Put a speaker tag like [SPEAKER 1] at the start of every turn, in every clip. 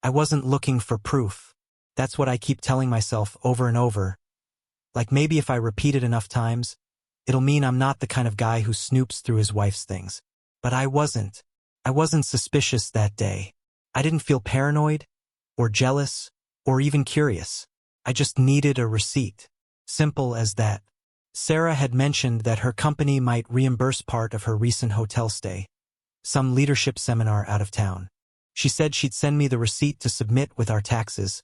[SPEAKER 1] I wasn't looking for proof. That's what I keep telling myself over and over. Like maybe if I repeat it enough times, it'll mean I'm not the kind of guy who snoops through his wife's things. But I wasn't. I wasn't suspicious that day. I didn't feel paranoid, or jealous, or even curious. I just needed a receipt. Simple as that. Sarah had mentioned that her company might reimburse part of her recent hotel stay, some leadership seminar out of town. She said she'd send me the receipt to submit with our taxes,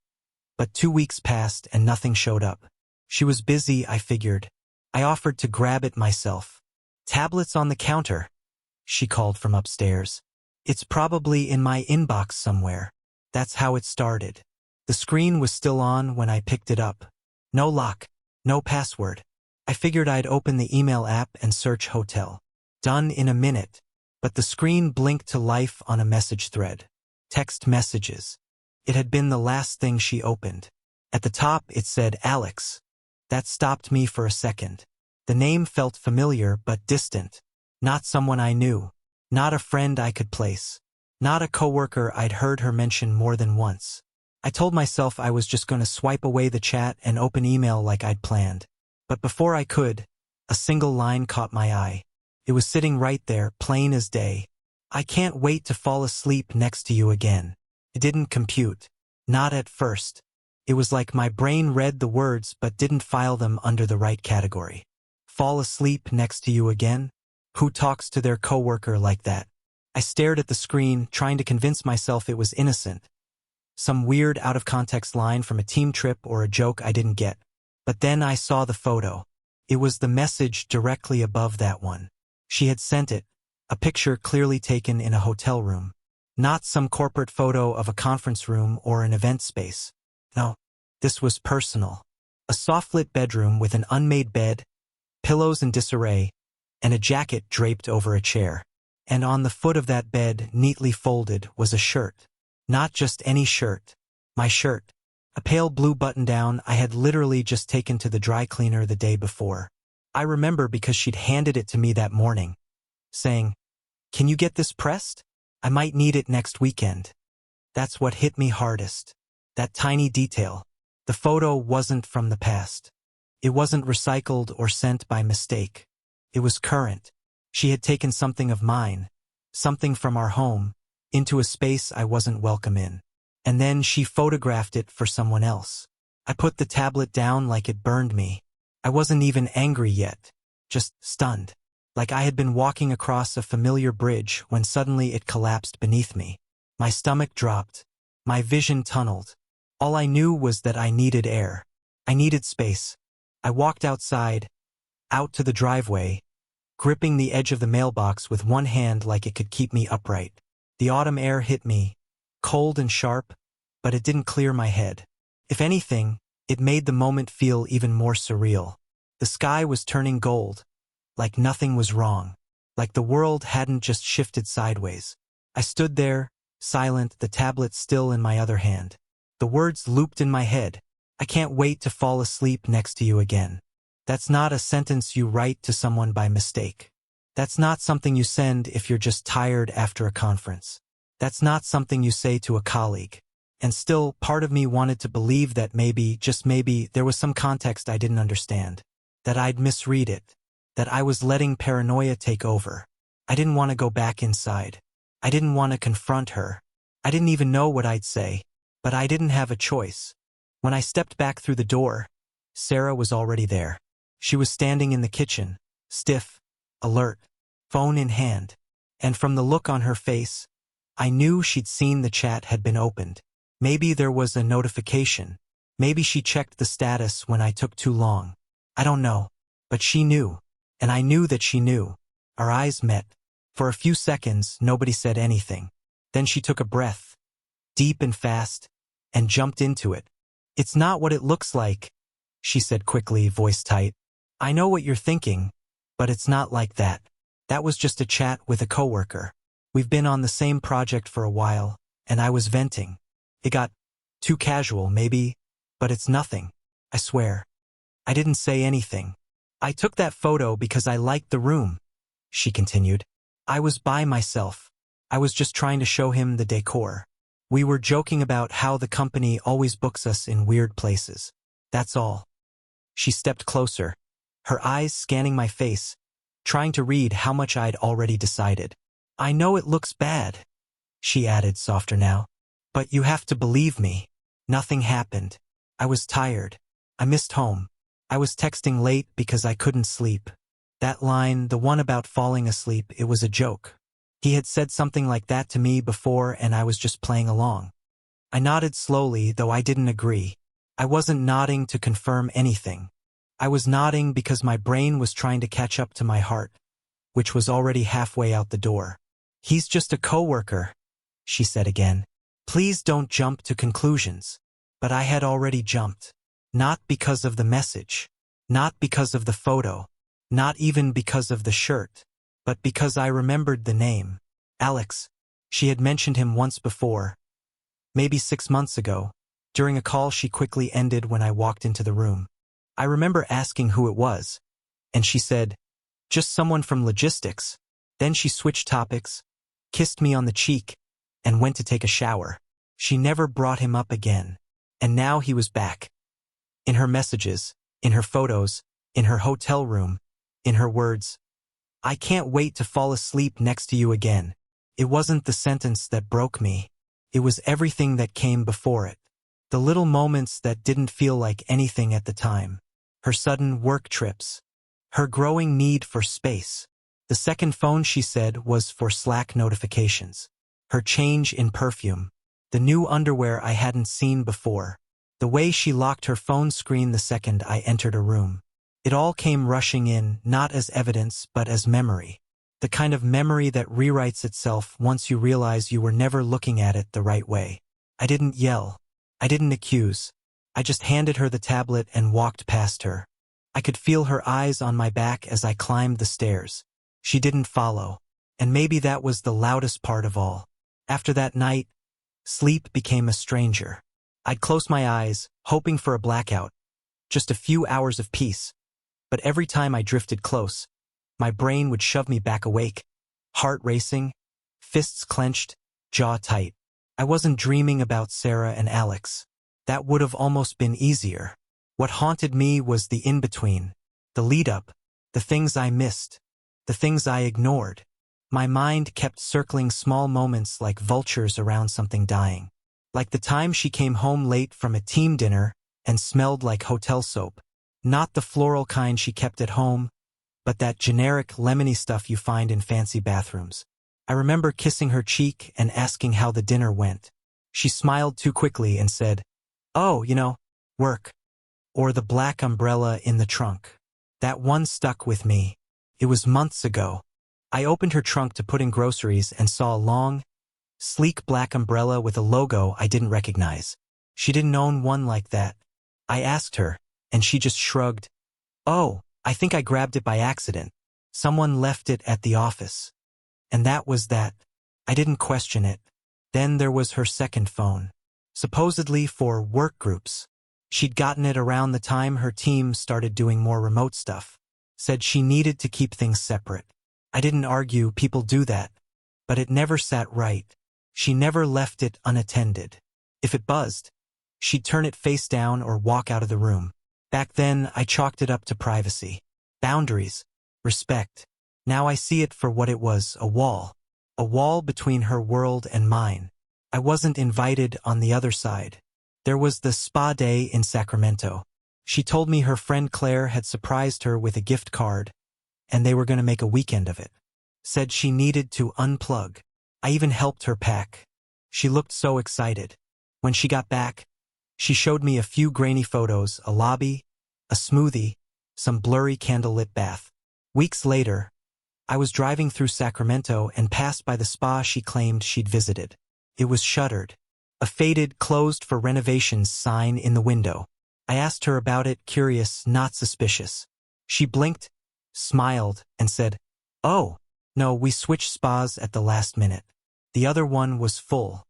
[SPEAKER 1] but 2 weeks passed and nothing showed up. She was busy, I figured. I offered to grab it myself. "Tablets on the counter," she called from upstairs. "It's probably in my inbox somewhere." That's how it started. The screen was still on when I picked it up. No lock, no password. I figured I'd open the email app and search hotel. Done in a minute. But the screen blinked to life on a message thread. Text messages. It had been the last thing she opened. At the top it said Alex. That stopped me for a second. The name felt familiar but distant. Not someone I knew. Not a friend I could place. Not a coworker I'd heard her mention more than once. I told myself I was just going to swipe away the chat and open email like I'd planned. But before I could, a single line caught my eye. It was sitting right there, plain as day. "I can't wait to fall asleep next to you again." It didn't compute. Not at first. It was like my brain read the words but didn't file them under the right category. Fall asleep next to you again? Who talks to their coworker like that? I stared at the screen, trying to convince myself it was innocent. Some weird out-of-context line from a team trip or a joke I didn't get. But then I saw the photo. It was the message directly above that one. She had sent it, a picture clearly taken in a hotel room. Not some corporate photo of a conference room or an event space. No, this was personal. A soft-lit bedroom with an unmade bed, pillows in disarray, and a jacket draped over a chair. And on the foot of that bed, neatly folded, was a shirt. Not just any shirt. My shirt. A pale blue button-down I had literally just taken to the dry cleaner the day before. I remember because she'd handed it to me that morning, saying, "Can you get this pressed? I might need it next weekend." That's what hit me hardest. That tiny detail. The photo wasn't from the past. It wasn't recycled or sent by mistake. It was current. She had taken something of mine, something from our home, into a space I wasn't welcome in. And then she photographed it for someone else. I put the tablet down like it burned me. I wasn't even angry yet, just stunned. Like I had been walking across a familiar bridge when suddenly it collapsed beneath me. My stomach dropped. My vision tunneled. All I knew was that I needed air. I needed space. I walked outside, out to the driveway, gripping the edge of the mailbox with one hand like it could keep me upright. The autumn air hit me, cold and sharp, but it didn't clear my head. If anything, it made the moment feel even more surreal. The sky was turning gold, like nothing was wrong, like the world hadn't just shifted sideways. I stood there, silent, the tablet still in my other hand. The words looped in my head. "I can't wait to fall asleep next to you again." That's not a sentence you write to someone by mistake. That's not something you send if you're just tired after a conference. That's not something you say to a colleague. And still, part of me wanted to believe that maybe, just maybe, there was some context I didn't understand. That I'd misread it. That I was letting paranoia take over. I didn't want to go back inside. I didn't want to confront her. I didn't even know what I'd say. But I didn't have a choice. When I stepped back through the door, Sarah was already there. She was standing in the kitchen, stiff, alert, phone in hand. And from the look on her face, I knew she'd seen the chat had been opened. Maybe there was a notification. Maybe she checked the status when I took too long. I don't know. But she knew. And I knew that she knew. Our eyes met. For a few seconds, nobody said anything. Then she took a breath, deep and fast, and jumped into it. "It's not what it looks like," she said quickly, voice tight. "I know what you're thinking, but it's not like that. That was just a chat with a coworker. We've been on the same project for a while, and I was venting. It got too casual, maybe, but it's nothing. I swear." I didn't say anything. "I took that photo because I liked the room," she continued. "I was by myself. I was just trying to show him the decor. We were joking about how the company always books us in weird places. That's all. She stepped closer, her eyes scanning my face, trying to read how much I'd already decided. I know it looks bad, she added softer now. But you have to believe me. Nothing happened. I was tired. I missed home. I was texting late because I couldn't sleep. That line, the one about falling asleep, it was a joke. He had said something like that to me before and I was just playing along. I nodded slowly, though I didn't agree. I wasn't nodding to confirm anything. I was nodding because my brain was trying to catch up to my heart, which was already halfway out the door. He's just a coworker, she said again. Please don't jump to conclusions. But I had already jumped. Not because of the message. Not because of the photo. Not even because of the shirt. But because I remembered the name. Alex. She had mentioned him once before. Maybe 6 months ago. During a call she quickly ended when I walked into the room. I remember asking who it was. And she said, just someone from logistics. Then she switched topics, kissed me on the cheek, and went to take a shower. She never brought him up again. And now he was back. In her messages, in her photos, in her hotel room, in her words. I can't wait to fall asleep next to you again. It wasn't the sentence that broke me. It was everything that came before it. The little moments that didn't feel like anything at the time. Her sudden work trips. Her growing need for space. The second phone she said was for Slack notifications. Her change in perfume. The new underwear I hadn't seen before. The way she locked her phone screen the second I entered a room. It all came rushing in, not as evidence but as memory. The kind of memory that rewrites itself once you realize you were never looking at it the right way. I didn't yell. I didn't accuse. I just handed her the tablet and walked past her. I could feel her eyes on my back as I climbed the stairs. She didn't follow. And maybe that was the loudest part of all. After that night, sleep became a stranger. I'd close my eyes, hoping for a blackout. Just a few hours of peace. But every time I drifted close, my brain would shove me back awake. Heart racing, fists clenched, jaw tight. I wasn't dreaming about Sarah and Alex. That would have almost been easier. What haunted me was the in-between, the lead-up, the things I missed, the things I ignored. My mind kept circling small moments like vultures around something dying. Like the time she came home late from a team dinner and smelled like hotel soap. Not the floral kind she kept at home, but that generic lemony stuff you find in fancy bathrooms. I remember kissing her cheek and asking how the dinner went. She smiled too quickly and said, "Oh, work." Or the black umbrella in the trunk. That one stuck with me. It was months ago. I opened her trunk to put in groceries and saw a long, sleek black umbrella with a logo I didn't recognize. She didn't own one like that. I asked her, and she just shrugged. "Oh, I think I grabbed it by accident. Someone left it at the office." And that was that. I didn't question it. Then there was her second phone. Supposedly for work groups. She'd gotten it around the time her team started doing more remote stuff. Said she needed to keep things separate. I didn't argue, people do that. But it never sat right. She never left it unattended. If it buzzed, she'd turn it face down or walk out of the room. Back then, I chalked it up to privacy. Boundaries. Respect. Now I see it for what it was, a wall. A wall between her world and mine. I wasn't invited on the other side. There was the spa day in Sacramento. She told me her friend Claire had surprised her with a gift card, and they were going to make a weekend of it. Said she needed to unplug. I even helped her pack. She looked so excited. When she got back, she showed me a few grainy photos, a lobby, a smoothie, some blurry candlelit bath. Weeks later, I was driving through Sacramento and passed by the spa she claimed she'd visited. It was shuttered. A faded, closed for renovations sign in the window. I asked her about it, curious, not suspicious. She blinked, smiled, and said, "Oh, no, we switched spas at the last minute. The other one was full."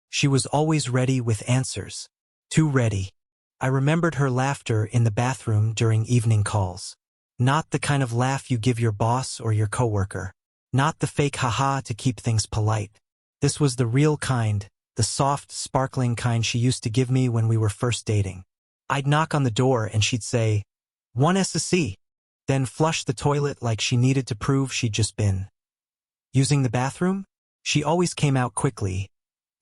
[SPEAKER 1] She was always ready with answers. Too ready. I remembered her laughter in the bathroom during evening calls. Not the kind of laugh you give your boss or your coworker. Not the fake haha to keep things polite. This was the real kind, the soft, sparkling kind she used to give me when we were first dating. I'd knock on the door and she'd say, "One SSC," then flush the toilet like she needed to prove she'd just been using the bathroom. She always came out quickly,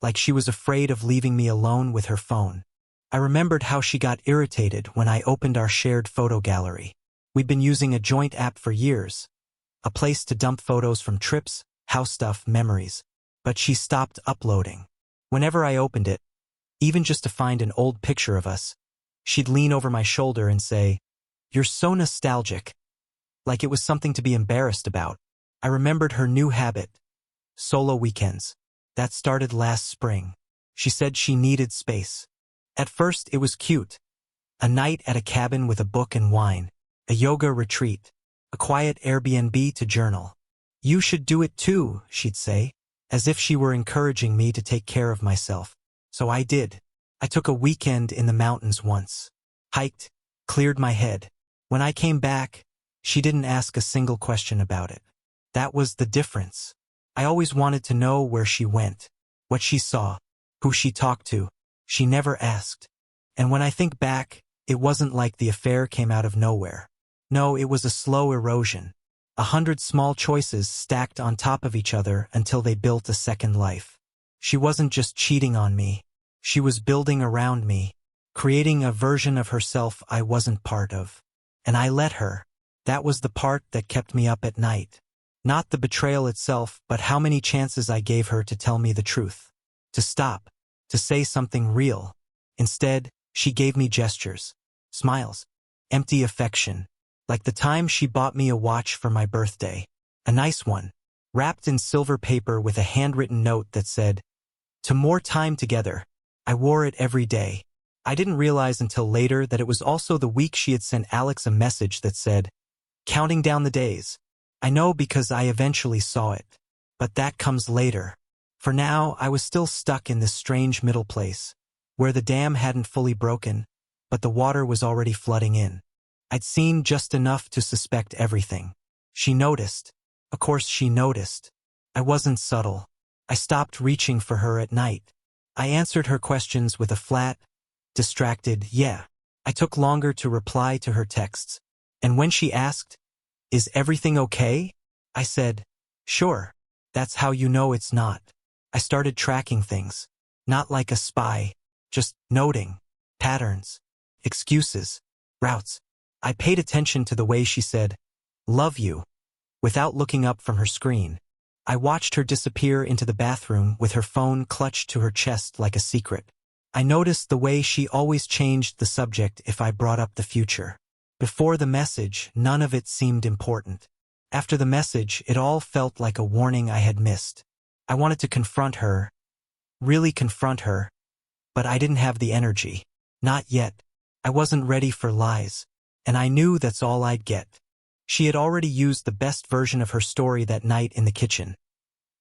[SPEAKER 1] like she was afraid of leaving me alone with her phone. I remembered how she got irritated when I opened our shared photo gallery. We'd been using a joint app for years, a place to dump photos from trips, house stuff, memories. But she stopped uploading. Whenever I opened it, even just to find an old picture of us, she'd lean over my shoulder and say, "You're so nostalgic," like it was something to be embarrassed about. I remembered her new habit, solo weekends. That started last spring. She said she needed space. At first it was cute. A night at a cabin with a book and wine, a yoga retreat, a quiet Airbnb to journal. "You should do it too," she'd say, as if she were encouraging me to take care of myself. So I did. I took a weekend in the mountains once. Hiked, cleared my head. When I came back, she didn't ask a single question about it. That was the difference. I always wanted to know where she went, what she saw, who she talked to. She never asked. And when I think back, it wasn't like the affair came out of nowhere. No, it was a slow erosion. 100 small choices stacked on top of each other until they built a second life. She wasn't just cheating on me. She was building around me, creating a version of herself I wasn't part of. And I let her. That was the part that kept me up at night. Not the betrayal itself, but how many chances I gave her to tell me the truth. To stop. To say something real. Instead, she gave me gestures. Smiles. Empty affection. Like the time she bought me a watch for my birthday. A nice one. Wrapped in silver paper with a handwritten note that said, "To more time together." I wore it every day. I didn't realize until later that it was also the week she had sent Alex a message that said, "Counting down the days." I know because I eventually saw it. But that comes later. For now, I was still stuck in this strange middle place, where the dam hadn't fully broken, but the water was already flooding in. I'd seen just enough to suspect everything. She noticed. Of course she noticed. I wasn't subtle. I stopped reaching for her at night. I answered her questions with a flat, distracted "yeah." I took longer to reply to her texts. And when she asked, "Is everything okay?" I said, "Sure." That's how you know it's not. I started tracking things. Not like a spy, just noting. Patterns. Excuses. Routes. I paid attention to the way she said, "Love you," without looking up from her screen. I watched her disappear into the bathroom with her phone clutched to her chest like a secret. I noticed the way she always changed the subject if I brought up the future. Before the message, none of it seemed important. After the message, it all felt like a warning I had missed. I wanted to confront her, really confront her, but I didn't have the energy. Not yet. I wasn't ready for lies. And I knew that's all I'd get. She had already used the best version of her story that night in the kitchen.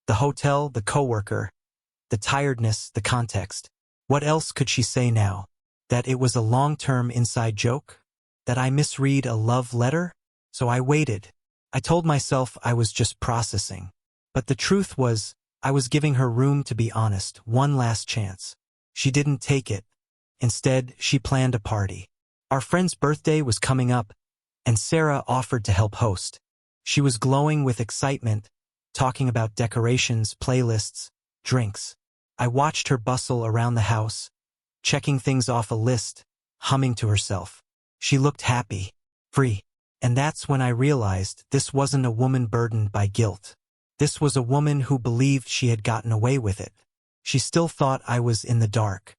[SPEAKER 1] The hotel, the coworker, the tiredness, the context. What else could she say now? That it was a long-term inside joke? That I misread a love letter? So I waited. I told myself I was just processing. But the truth was, I was giving her room to be honest, one last chance. She didn't take it. Instead, she planned a party. Our friend's birthday was coming up, and Sarah offered to help host. She was glowing with excitement, talking about decorations, playlists, drinks. I watched her bustle around the house, checking things off a list, humming to herself. She looked happy, free. And that's when I realized this wasn't a woman burdened by guilt. This was a woman who believed she had gotten away with it. She still thought I was in the dark,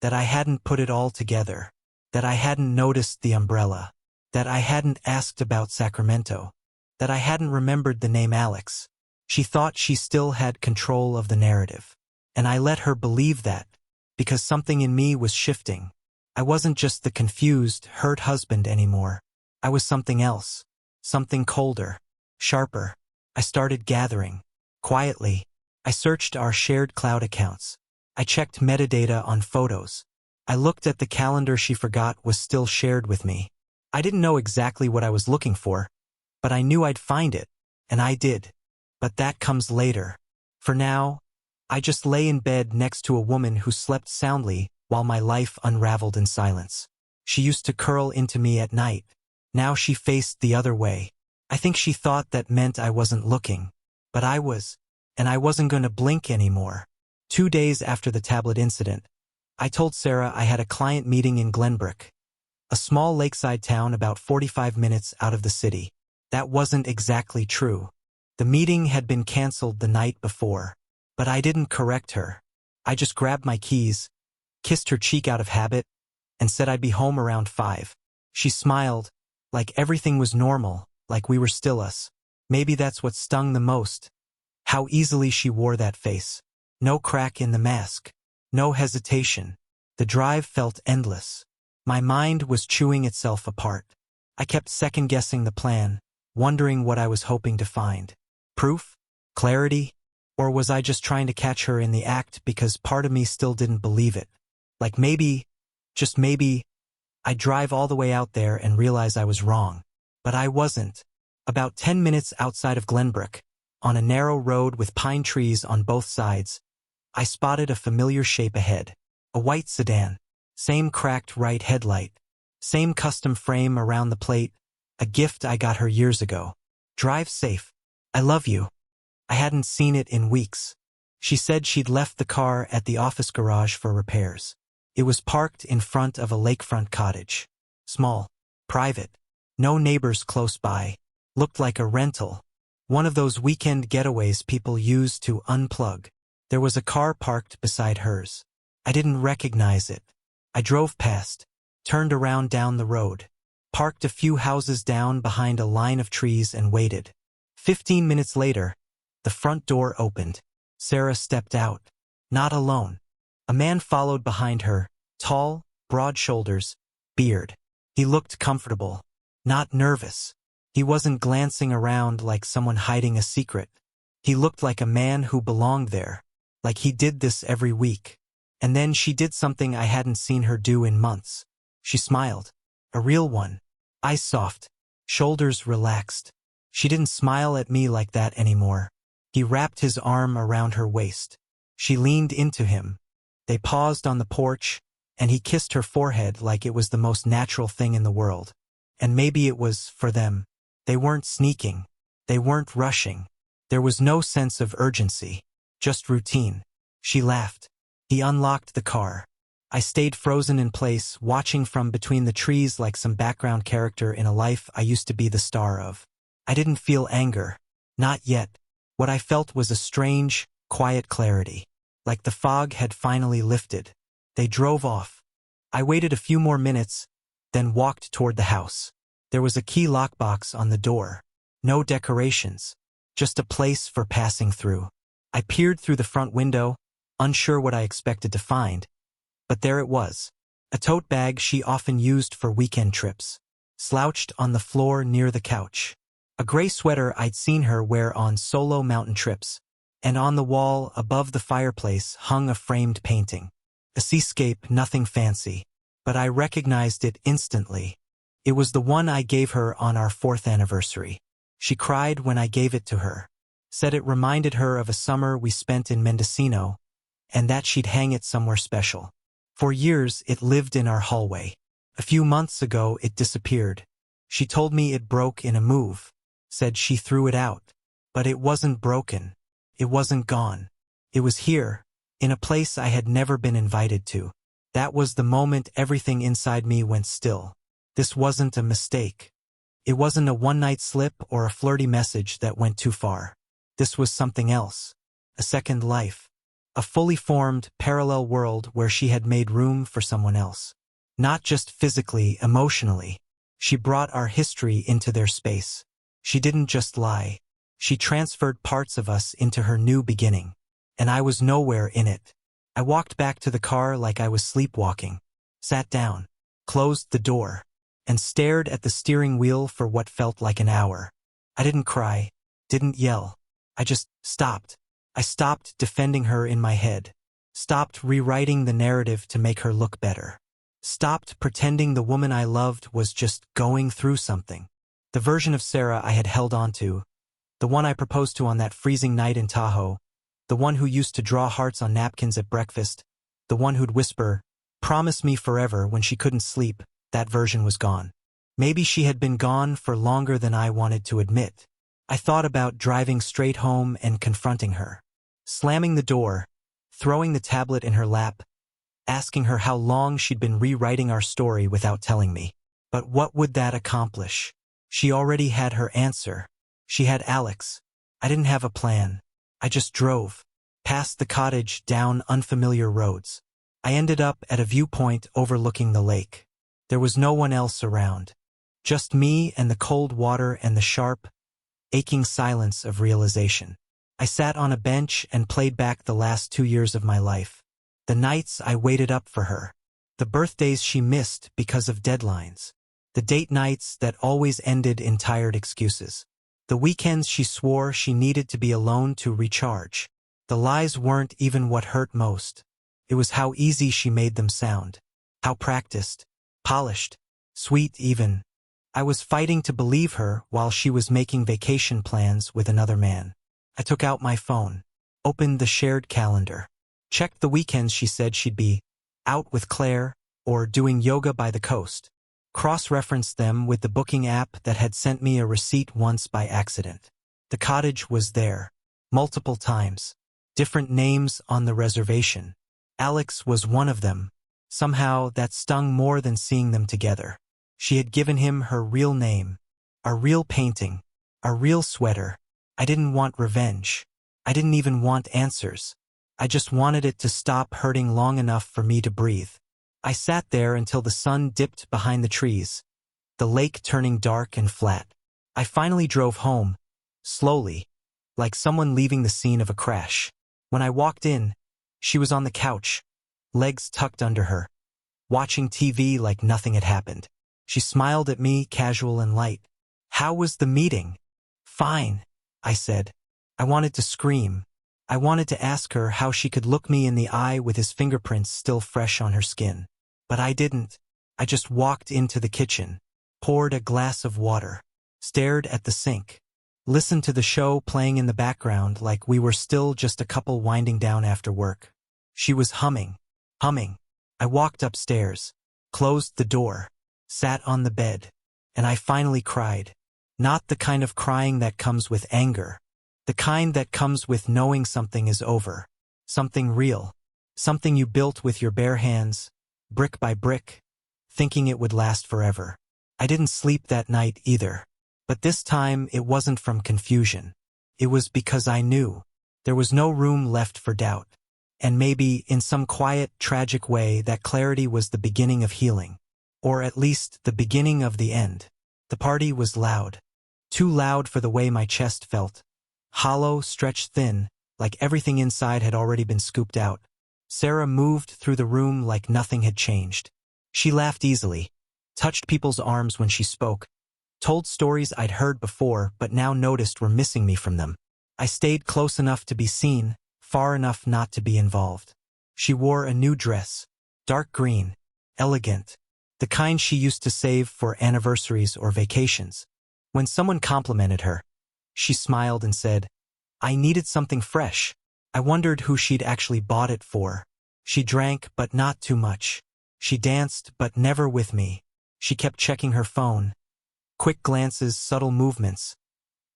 [SPEAKER 1] that I hadn't put it all together, that I hadn't noticed the umbrella, that I hadn't asked about Sacramento, that I hadn't remembered the name Alex. She thought she still had control of the narrative. And I let her believe that, because something in me was shifting. I wasn't just the confused, hurt husband anymore. I was something else. Something colder, sharper. I started gathering. Quietly, I searched our shared cloud accounts. I checked metadata on photos. I looked at the calendar she forgot was still shared with me. I didn't know exactly what I was looking for, but I knew I'd find it, and I did. But that comes later. For now, I just lay in bed next to a woman who slept soundly while my life unraveled in silence. She used to curl into me at night. Now she faced the other way. I think she thought that meant I wasn't looking. But I was, and I wasn't going to blink anymore. 2 days after the tablet incident, I told Sarah I had a client meeting in Glenbrook, a small lakeside town about 45 minutes out of the city. That wasn't exactly true. The meeting had been canceled the night before. But I didn't correct her. I just grabbed my keys, kissed her cheek out of habit, and said I'd be home around 5. She smiled, like everything was normal, like we were still us. Maybe that's what stung the most. How easily she wore that face. No crack in the mask. No hesitation. The drive felt endless. My mind was chewing itself apart. I kept second-guessing the plan, wondering what I was hoping to find. Proof? Clarity? Or was I just trying to catch her in the act because part of me still didn't believe it? Like maybe, just maybe, I'd drive all the way out there and realize I was wrong. But I wasn't. About 10 minutes outside of Glenbrook, on a narrow road with pine trees on both sides, I spotted a familiar shape ahead. A white sedan. Same cracked right headlight. Same custom frame around the plate. A gift I got her years ago. Drive safe. I love you. I hadn't seen it in weeks. She said she'd left the car at the office garage for repairs. It was parked in front of a lakefront cottage. Small. Private. No neighbors close by. Looked like a rental. One of those weekend getaways people use to unplug. There was a car parked beside hers. I didn't recognize it. I drove past, turned around down the road, parked a few houses down behind a line of trees and waited. 15 minutes later, the front door opened. Sarah stepped out. Not alone. A man followed behind her, tall, broad shoulders, beard. He looked comfortable, not nervous. He wasn't glancing around like someone hiding a secret. He looked like a man who belonged there, like he did this every week. And then she did something I hadn't seen her do in months. She smiled. A real one. Eyes soft, shoulders relaxed. She didn't smile at me like that anymore. He wrapped his arm around her waist. She leaned into him. They paused on the porch, and he kissed her forehead like it was the most natural thing in the world. And maybe it was for them. They weren't sneaking. They weren't rushing. There was no sense of urgency, just routine. She laughed. He unlocked the car. I stayed frozen in place, watching from between the trees like some background character in a life I used to be the star of. I didn't feel anger. Not yet. What I felt was a strange, quiet clarity. Like the fog had finally lifted. They drove off. I waited a few more minutes, then walked toward the house. There was a key lockbox on the door. No decorations. Just a place for passing through. I peered through the front window, unsure what I expected to find. But there it was. A tote bag she often used for weekend trips. Slouched on the floor near the couch. A gray sweater I'd seen her wear on solo mountain trips. And on the wall above the fireplace hung a framed painting. A seascape, nothing fancy. But I recognized it instantly. It was the one I gave her on our 4th anniversary. She cried when I gave it to her. Said it reminded her of a summer we spent in Mendocino, and that she'd hang it somewhere special. For years it lived in our hallway. A few months ago it disappeared. She told me it broke in a move. Said she threw it out. But it wasn't broken. It wasn't gone. It was here, in a place I had never been invited to. That was the moment everything inside me went still. This wasn't a mistake. It wasn't a one-night slip or a flirty message that went too far. This was something else. A second life. A fully formed, parallel world where she had made room for someone else. Not just physically, emotionally. She brought our history into their space. She didn't just lie. She transferred parts of us into her new beginning. And I was nowhere in it. I walked back to the car like I was sleepwalking. Sat down. Closed the door. And stared at the steering wheel for what felt like an hour. I didn't cry. Didn't yell. I just stopped. I stopped defending her in my head. Stopped rewriting the narrative to make her look better. Stopped pretending the woman I loved was just going through something. The version of Sarah I had held on to, the one I proposed to on that freezing night in Tahoe, The one who used to draw hearts on napkins at breakfast. The one who'd whisper, "Promise me forever," when she couldn't sleep. That version was gone. Maybe she had been gone for longer than I wanted to admit. I thought about driving straight home and confronting her. Slamming the door, throwing the tablet in her lap, asking her how long she'd been rewriting our story without telling me. But what would that accomplish? She already had her answer. She had Alex. I didn't have a plan. I just drove. Past the cottage, down unfamiliar roads. I ended up at a viewpoint overlooking the lake. There was no one else around. Just me and the cold water and the sharp, aching silence of realization. I sat on a bench and played back the last 2 years of my life. The nights I waited up for her. The birthdays she missed because of deadlines. The date nights that always ended in tired excuses. The weekends she swore she needed to be alone to recharge. The lies weren't even what hurt most. It was how easy she made them sound. How practiced, polished, sweet even. I was fighting to believe her while she was making vacation plans with another man. I took out my phone, opened the shared calendar, checked the weekends she said she'd be out with Claire or doing yoga by the coast. Cross-referenced them with the booking app that had sent me a receipt once by accident. The cottage was there, multiple times. Different names on the reservation. Alex was one of them. Somehow that stung more than seeing them together. She had given him her real name, a real painting, a real sweater. I didn't want revenge. I didn't even want answers. I just wanted it to stop hurting long enough for me to breathe. I sat there until the sun dipped behind the trees, the lake turning dark and flat. I finally drove home, slowly, like someone leaving the scene of a crash. When I walked in, she was on the couch, legs tucked under her, watching TV like nothing had happened. She smiled at me, casual and light. "How was the meeting?" "Fine," I said. I wanted to scream. I wanted to ask her how she could look me in the eye with his fingerprints still fresh on her skin. But I didn't. I just walked into the kitchen, poured a glass of water, stared at the sink, listened to the show playing in the background like we were still just a couple winding down after work. She was humming. I walked upstairs, closed the door, sat on the bed, and I finally cried. Not the kind of crying that comes with anger. The kind that comes with knowing something is over. Something real. Something you built with your bare hands, brick by brick, thinking it would last forever. I didn't sleep that night either. But this time it wasn't from confusion. It was because I knew. There was no room left for doubt. And maybe, in some quiet, tragic way, that clarity was the beginning of healing. Or at least the beginning of the end. The party was loud. Too loud for the way my chest felt. Hollow, stretched thin, like everything inside had already been scooped out. Sarah moved through the room like nothing had changed. She laughed easily, touched people's arms when she spoke, told stories I'd heard before but now noticed were missing me from them. I stayed close enough to be seen, far enough not to be involved. She wore a new dress, dark green, elegant, the kind she used to save for anniversaries or vacations. When someone complimented her, she smiled and said, "I needed something fresh." I wondered who she'd actually bought it for. She drank, but not too much. She danced, but never with me. She kept checking her phone. Quick glances, subtle movements.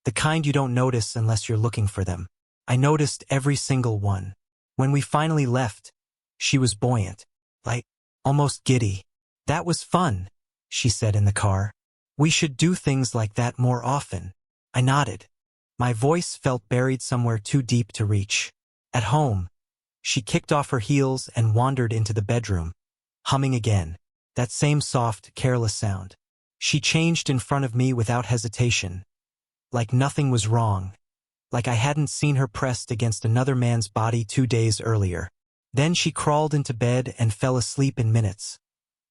[SPEAKER 1] The kind you don't notice unless you're looking for them. I noticed every single one. When we finally left, she was buoyant, light, almost giddy. "That was fun," she said in the car. "We should do things like that more often." I nodded. My voice felt buried somewhere too deep to reach. At home, she kicked off her heels and wandered into the bedroom, humming again, that same soft, careless sound. She changed in front of me without hesitation, like nothing was wrong, like I hadn't seen her pressed against another man's body 2 days earlier. Then she crawled into bed and fell asleep in minutes.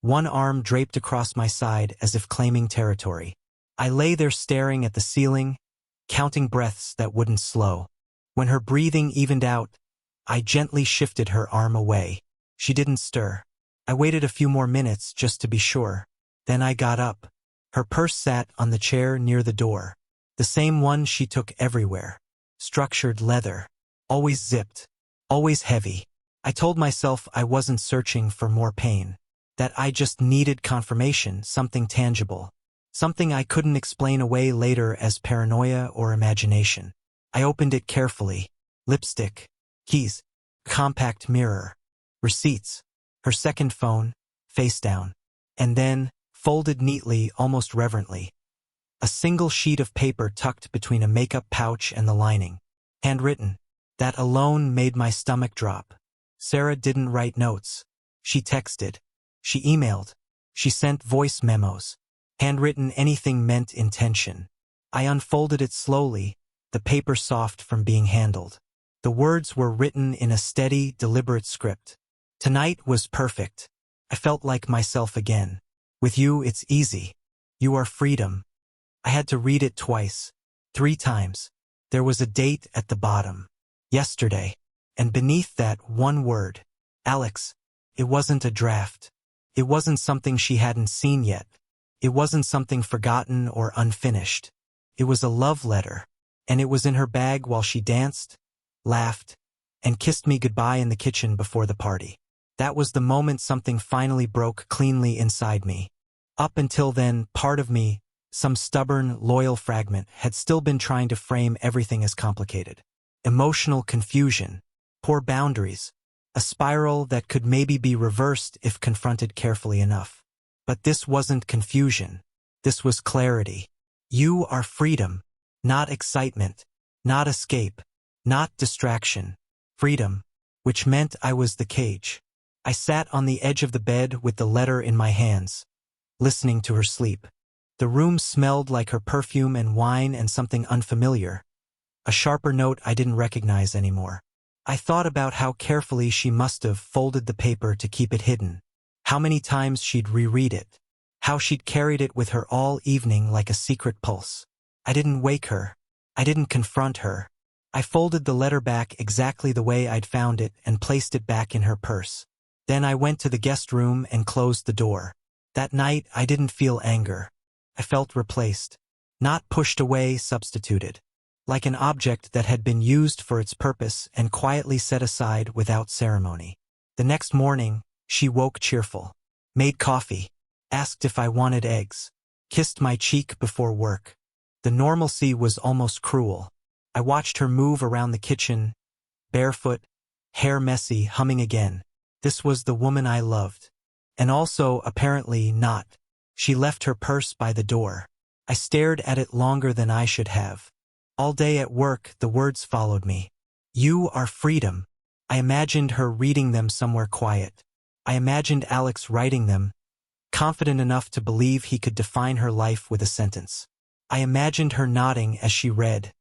[SPEAKER 1] One arm draped across my side as if claiming territory. I lay there staring at the ceiling, counting breaths that wouldn't slow. When her breathing evened out, I gently shifted her arm away. She didn't stir. I waited a few more minutes just to be sure. Then I got up. Her purse sat on the chair near the door. The same one she took everywhere. Structured leather. always zipped, always heavy. I told myself I wasn't searching for more pain, that I just needed confirmation, something tangible, something I couldn't explain away later as paranoia or imagination. I opened it carefully. Lipstick, keys, compact mirror, receipts, her second phone, face down, and then, folded neatly, almost reverently, a single sheet of paper tucked between a makeup pouch and the lining. Handwritten. That alone made my stomach drop. Sarah didn't write notes. She texted. She emailed. She sent voice memos. Handwritten, anything meant intention. I unfolded it slowly, the paper soft from being handled. The words were written in a steady, deliberate script. Tonight was perfect. I felt like myself again. With you, it's easy. You are freedom. I had to read it twice, 3 times. There was a date at the bottom. Yesterday. And beneath that, one word. Alex. It wasn't a draft. It wasn't something she hadn't seen yet. It wasn't something forgotten or unfinished. It was a love letter. And it was in her bag while she danced, laughed, and kissed me goodbye in the kitchen before the party. That was the moment something finally broke cleanly inside me. Up until then, part of me, some stubborn, loyal fragment, had still been trying to frame everything as complicated. Emotional confusion, poor boundaries, a spiral that could maybe be reversed if confronted carefully enough. But this wasn't confusion. This was clarity. You are freedom, not excitement, not escape, not distraction. Freedom, which meant I was the cage. I sat on the edge of the bed with the letter in my hands, listening to her sleep. The room smelled like her perfume and wine and something unfamiliar, a sharper note I didn't recognize anymore. I thought about how carefully she must have folded the paper to keep it hidden, how many times she'd reread it, how she'd carried it with her all evening like a secret pulse. I didn't wake her. I didn't confront her. I folded the letter back exactly the way I'd found it and placed it back in her purse. Then I went to the guest room and closed the door. That night, I didn't feel anger. I felt replaced. Not pushed away, substituted. Like an object that had been used for its purpose and quietly set aside without ceremony. The next morning, she woke cheerful. Made coffee. Asked if I wanted eggs. Kissed my cheek before work. The normalcy was almost cruel. I watched her move around the kitchen, barefoot, hair messy, humming again. This was the woman I loved. And also, apparently, not. She left her purse by the door. I stared at it longer than I should have. All day at work, the words followed me. You are freedom. I imagined her reading them somewhere quiet. I imagined Alex writing them, confident enough to believe he could define her life with a sentence. I imagined her nodding as she read,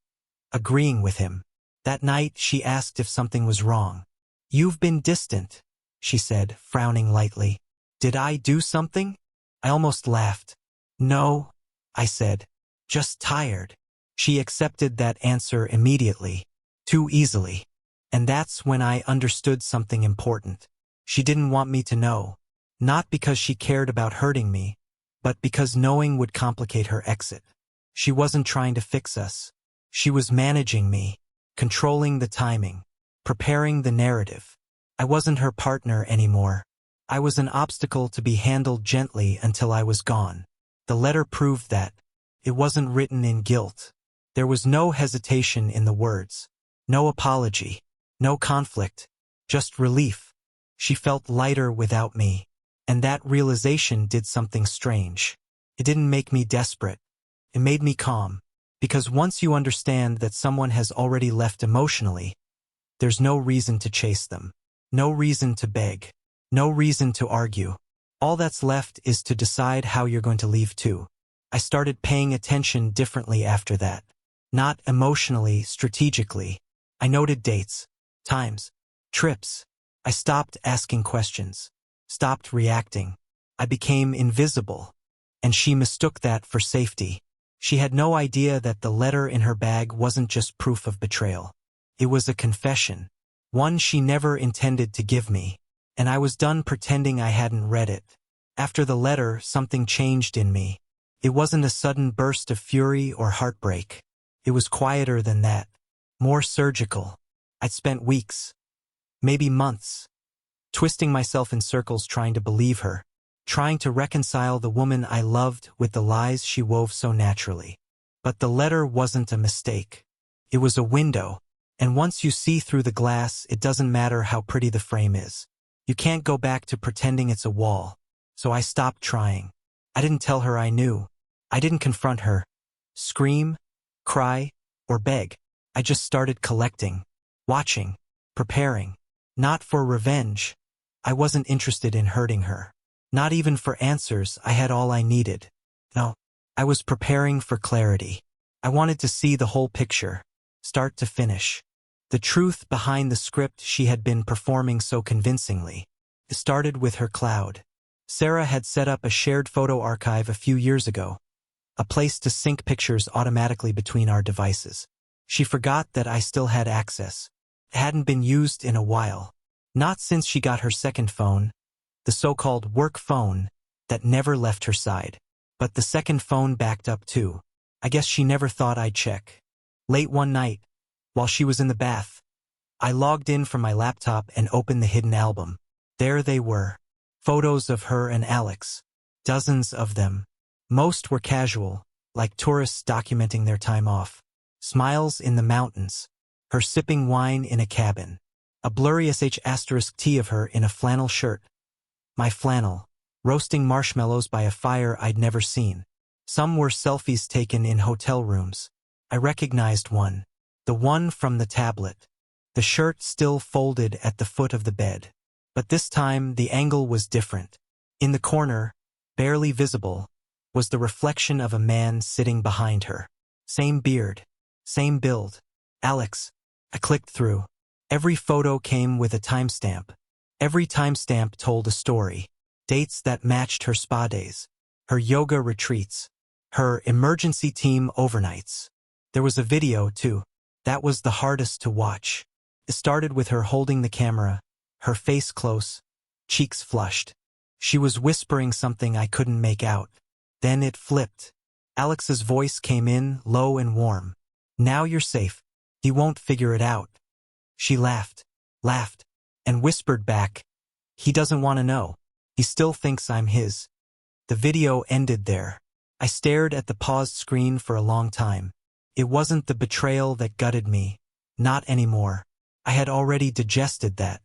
[SPEAKER 1] agreeing with him. That night, she asked if something was wrong. You've been distant, she said, frowning lightly. Did I do something? I almost laughed. No, I said. Just tired. She accepted that answer immediately, too easily. And that's when I understood something important. She didn't want me to know. Not because she cared about hurting me, but because knowing would complicate her exit. She wasn't trying to fix us. She was managing me, controlling the timing, preparing the narrative. I wasn't her partner anymore. I was an obstacle to be handled gently until I was gone. The letter proved that. It wasn't written in guilt. There was no hesitation in the words. No apology. No conflict. Just relief. She felt lighter without me. And that realization did something strange. It didn't make me desperate. It made me calm. Because once you understand that someone has already left emotionally, there's no reason to chase them. No reason to beg. No reason to argue. All that's left is to decide how you're going to leave too. I started paying attention differently after that. Not emotionally, strategically. I noted dates, times, trips. I stopped asking questions. Stopped reacting. I became invisible. And she mistook that for safety. She had no idea that the letter in her bag wasn't just proof of betrayal. It was a confession. One she never intended to give me. And I was done pretending I hadn't read it. After the letter, something changed in me. It wasn't a sudden burst of fury or heartbreak. It was quieter than that. More surgical. I'd spent weeks, maybe months, twisting myself in circles trying to believe her, trying to reconcile the woman I loved with the lies she wove so naturally. But the letter wasn't a mistake. It was a window, and once you see through the glass, it doesn't matter how pretty the frame is. You can't go back to pretending it's a wall. So I stopped trying. I didn't tell her I knew. I didn't confront her, scream, cry, or beg. I just started collecting, watching, preparing. Not for revenge. I wasn't interested in hurting her. Not even for answers. I had all I needed. No, I was preparing for clarity. I wanted to see the whole picture, start to finish. The truth behind the script she had been performing so convincingly. It started with her cloud. Sarah had set up a shared photo archive a few years ago, a place to sync pictures automatically between our devices. She forgot that I still had access. It hadn't been used in a while. Not since she got her second phone, the so-called work phone that never left her side. But the second phone backed up too. I guess she never thought I'd check. Late one night, while she was in the bath, I logged in from my laptop and opened the hidden album. There they were. Photos of her and Alex. Dozens of them. Most were casual, like tourists documenting their time off. Smiles in the mountains. Her sipping wine in a cabin. A blurry *T of her in a flannel shirt. My flannel. Roasting marshmallows by a fire I'd never seen. Some were selfies taken in hotel rooms. I recognized one. The one from the tablet. The shirt still folded at the foot of the bed. But this time the angle was different. In the corner, barely visible, was the reflection of a man sitting behind her. Same beard. Same build. Alex. I clicked through. Every photo came with a timestamp. Every timestamp told a story. Dates that matched her spa days. Her yoga retreats. Her emergency team overnights. There was a video, too. That was the hardest to watch. It started with her holding the camera, her face close, cheeks flushed. She was whispering something I couldn't make out. Then it flipped. Alex's voice came in, low and warm. Now you're safe. He won't figure it out. She laughed, and whispered back, he doesn't want to know. He still thinks I'm his. The video ended there. I stared at the paused screen for a long time. It wasn't the betrayal that gutted me. Not anymore. I had already digested that.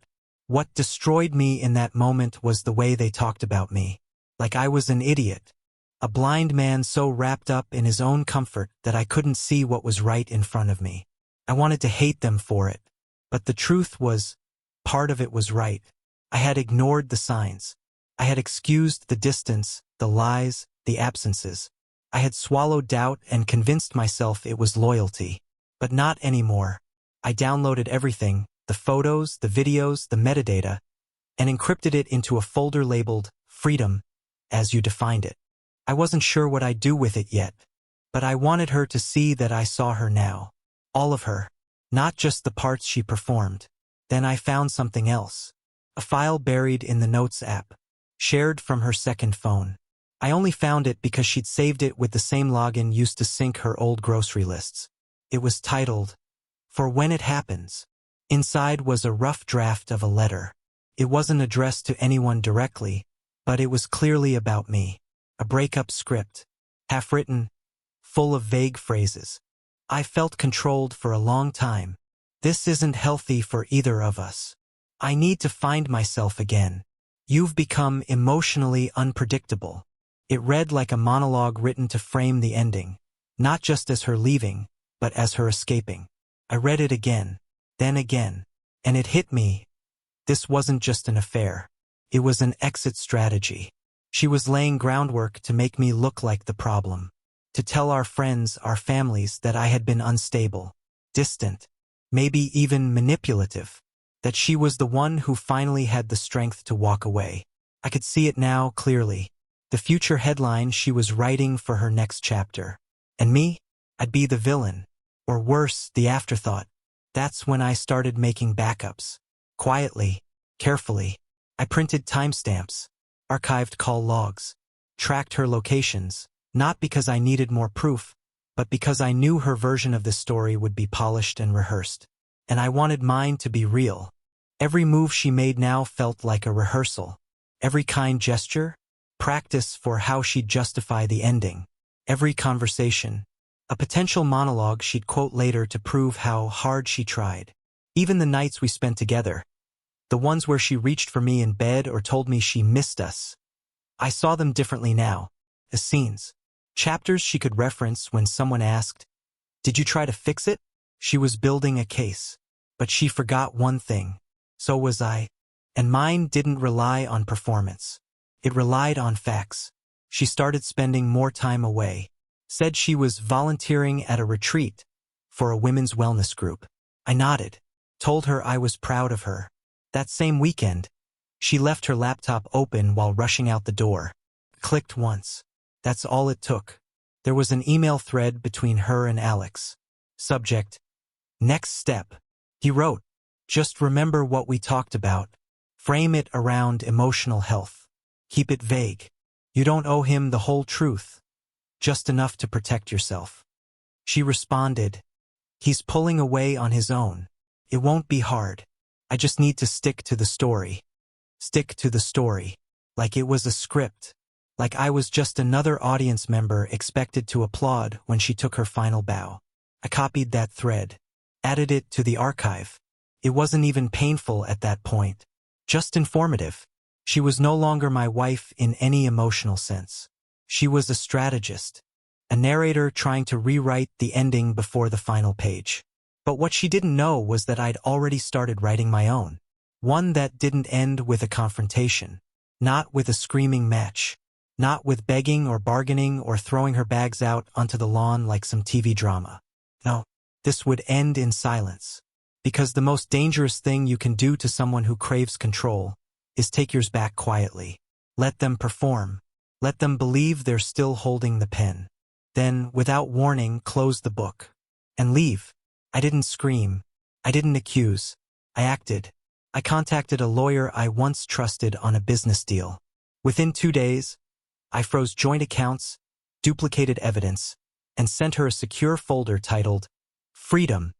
[SPEAKER 1] What destroyed me in that moment was the way they talked about me. Like I was an idiot. A blind man so wrapped up in his own comfort that I couldn't see what was right in front of me. I wanted to hate them for it. But the truth was, part of it was right. I had ignored the signs. I had excused the distance, the lies, the absences. I had swallowed doubt and convinced myself it was loyalty. But not anymore. I downloaded everything, the photos, the videos, the metadata, and encrypted it into a folder labeled Freedom, as you defined it. I wasn't sure what I'd do with it yet, but I wanted her to see that I saw her now. All of her. Not just the parts she performed. Then I found something else. A file buried in the Notes app, shared from her second phone. I only found it because she'd saved it with the same login used to sync her old grocery lists. It was titled, For When It Happens. Inside was a rough draft of a letter. It wasn't addressed to anyone directly, but it was clearly about me. A breakup script, half-written, full of vague phrases. I felt controlled for a long time. This isn't healthy for either of us. I need to find myself again. You've become emotionally unpredictable. It read like a monologue written to frame the ending, not just as her leaving, but as her escaping. I read it again, then again, and it hit me. This wasn't just an affair. It was an exit strategy. She was laying groundwork to make me look like the problem. To tell our friends, our families, that I had been unstable, distant, maybe even manipulative. That she was the one who finally had the strength to walk away. I could see it now clearly. The future headline she was writing for her next chapter. And me? I'd be the villain. Or worse, the afterthought. That's when I started making backups. Quietly, carefully. I printed timestamps, archived call logs, tracked her locations, not because I needed more proof, but because I knew her version of this story would be polished and rehearsed. and I wanted mine to be real. Every move she made now felt like a rehearsal. Every kind gesture, practice for how she'd justify the ending. Every conversation, a potential monologue she'd quote later to prove how hard she tried. Even the nights we spent together, the ones where she reached for me in bed or told me she missed us, I saw them differently now, as scenes. Chapters she could reference when someone asked, "Did you try to fix it?" She was building a case. But she forgot one thing. So was I. And mine didn't rely on performance. It relied on facts. She started spending more time away. Said she was volunteering at a retreat for a women's wellness group. I nodded. Told her I was proud of her. That same weekend, she left her laptop open while rushing out the door. Clicked once. That's all it took. There was an email thread between her and Alex. Subject: next step. He wrote, "Just remember what we talked about. Frame it around emotional health. Keep it vague. You don't owe him the whole truth. Just enough to protect yourself." She responded, "He's pulling away on his own. It won't be hard. I just need to stick to the story." Stick to the story. Like it was a script. Like I was just another audience member expected to applaud when she took her final bow. I copied that thread. Added it to the archive. It wasn't even painful at that point. Just informative. She was no longer my wife in any emotional sense. She was a strategist. A narrator trying to rewrite the ending before the final page. But what she didn't know was that I'd already started writing my own. One that didn't end with a confrontation. Not with a screaming match. Not with begging or bargaining or throwing her bags out onto the lawn like some TV drama. No, this would end in silence. Because the most dangerous thing you can do to someone who craves control is take yours back quietly. Let them perform. Let them believe they're still holding the pen. Then, without warning, close the book. And leave. I didn't scream. I didn't accuse. I acted. I contacted a lawyer I once trusted on a business deal. Within 2 days, I froze joint accounts, duplicated evidence, and sent her a secure folder titled "Freedom,"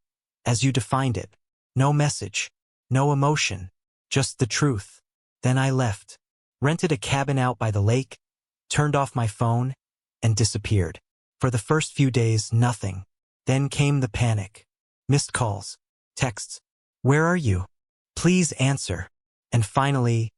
[SPEAKER 1] as you defined it. No message. No emotion. Just the truth. Then I left. Rented a cabin out by the lake, turned off my phone, and disappeared. For the first few days, nothing. Then came the panic. Missed calls. Texts. "Where are you? Please answer." And finally,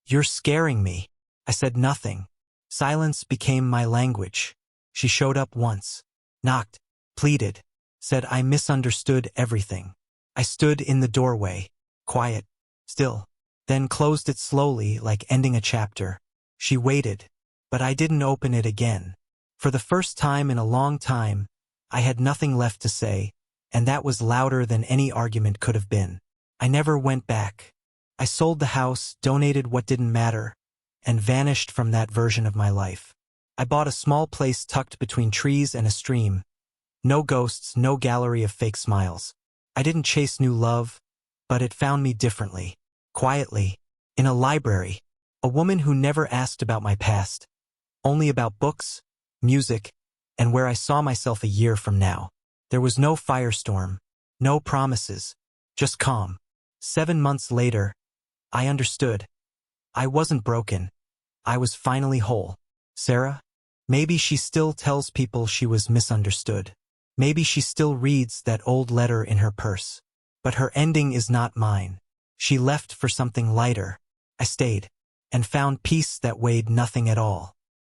[SPEAKER 1] "You're scaring me." I said nothing. Silence became my language. She showed up once. Knocked. Pleaded. Said I misunderstood everything. I stood in the doorway. Quiet. Still. Then closed it slowly, like ending a chapter. She waited. But I didn't open it again. For the first time in a long time, I had nothing left to say, and that was louder than any argument could have been. I never went back. I sold the house, donated what didn't matter, and vanished from that version of my life. I bought a small place tucked between trees and a stream. No ghosts, no gallery of fake smiles. I didn't chase new love, but it found me differently. Quietly. In a library. A woman who never asked about my past. Only about books, music, and where I saw myself a year from now. There was no firestorm. No promises. Just calm. 7 months later, I understood. I wasn't broken. I was finally whole. Sarah? Maybe she still tells people she was misunderstood. Maybe she still reads that old letter in her purse. But her ending is not mine. She left for something lighter. I stayed, and found peace that weighed nothing at all.